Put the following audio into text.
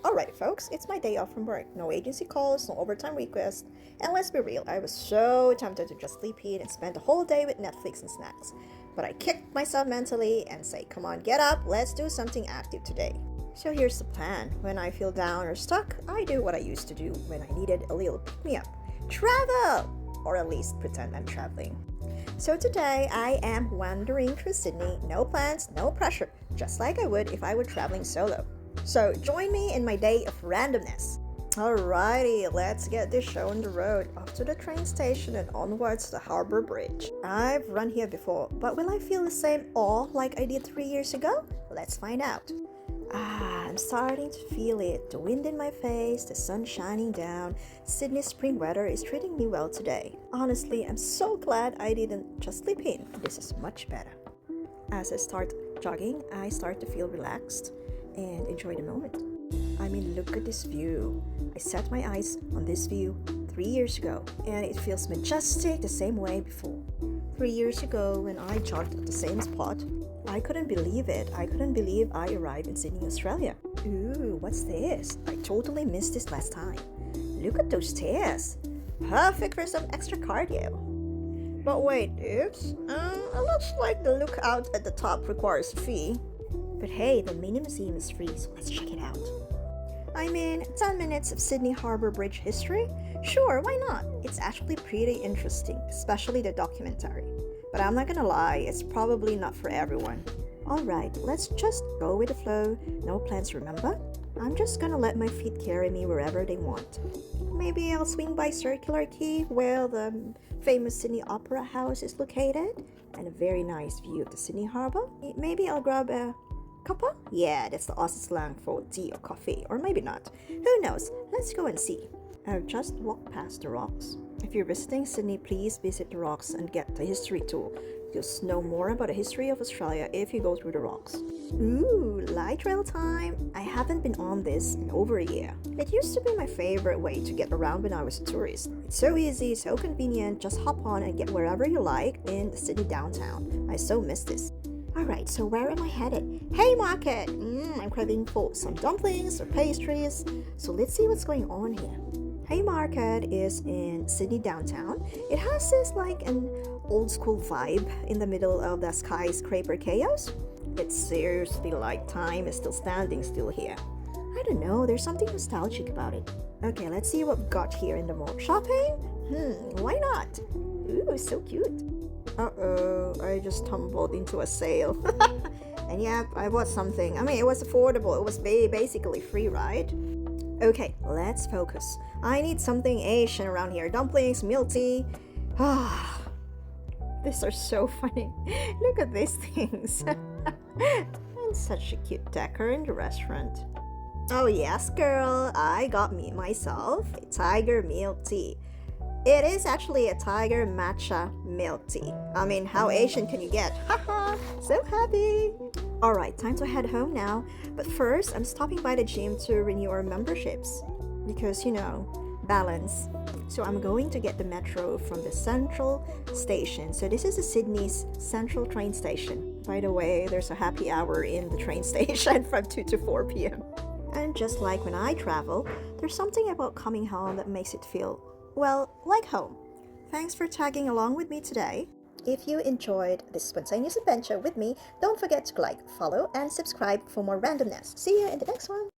Alright folks, it's my day off from work. No agency calls, no overtime requests, and let's be real, I was so tempted to just sleep in and spend the whole day with Netflix and snacks. But I kicked myself mentally and say, come on, get up, let's do something active today. So here's the plan. When I feel down or stuck, I do what I used to do when I needed a little pick-me-up. Travel! Or at least pretend I'm traveling. So today I am wandering through Sydney, no plans, no pressure, just like I would if I were traveling solo. So join me in my day of randomness. Alrighty, let's get this show on the road, off to the train station and onwards to the Harbour Bridge. I've run here before, but will I feel the same awe like I did 3 years ago? Let's find out. I'm starting to feel it. The wind in my face, the sun shining down. Sydney's spring weather is treating me well today. Honestly, I'm so glad I didn't just sleep in. This is much better. As I start jogging, I start to feel relaxed and enjoy the moment. I mean, look at this view. I set my eyes on this view 3 years ago, and it feels majestic the same way before. 3 years ago, when I jogged at the same spot, I couldn't believe it. I couldn't believe I arrived in Sydney, Australia. Ooh, what's this? I totally missed this last time. Look at those stairs. Perfect for some extra cardio. But wait, it looks like the lookout at the top requires a fee. But hey, the mini museum is free, so let's check it out. I mean, 10 minutes of Sydney Harbour Bridge history? Sure, why not? It's actually pretty interesting, especially the documentary. But I'm not gonna lie, it's probably not for everyone. Alright, let's just go with the flow. No plans, remember? I'm just gonna let my feet carry me wherever they want. Maybe I'll swing by Circular Quay, where the famous Sydney Opera House is located, and a very nice view of the Sydney Harbour. Maybe I'll grab a cuppa? Yeah, that's the Aussie slang for tea or coffee, or maybe not. Who knows? Let's go and see. I've just walked past the rocks. If you're visiting Sydney, please visit the rocks and get the history tour. You'll know more about the history of Australia if you go through the rocks. Ooh, light rail time! I haven't been on this in over a year. It used to be my favorite way to get around when I was a tourist. It's so easy, so convenient, just hop on and get wherever you like in the Sydney downtown. I so miss this. Alright, so where am I headed? Haymarket! I'm craving for some dumplings or pastries. So let's see what's going on here. Haymarket is in Sydney downtown. It has this like an old school vibe in the middle of the skyscraper chaos. It's seriously like time is still standing still here. I don't know, there's something nostalgic about it. Okay, let's see what we've got here in the mall. Shopping? Why not? Ooh, so cute. Uh-oh, I just tumbled into a sale. And yeah, I bought something. I mean, it was affordable. It was basically free, right? Okay, let's focus. I need something Asian around here. Dumplings, milk tea. Ah, these are so funny. Look at these things. And such a cute decor in the restaurant. Oh yes, girl. I got myself a tiger milk tea. It is actually a tiger matcha milk tea. I mean, how Asian can you get? Haha, so happy. Alright, time to head home now. But first, I'm stopping by the gym to renew our memberships. Because, you know, balance. So I'm going to get the metro from the Central Station. So this is the Sydney's Central train station. By the way, there's a happy hour in the train station from 2 to 4 p.m. And just like when I travel, there's something about coming home that makes it feel, well, like home. Thanks for tagging along with me today. If you enjoyed this spontaneous adventure with me, don't forget to like, follow, and subscribe for more randomness. See you in the next one.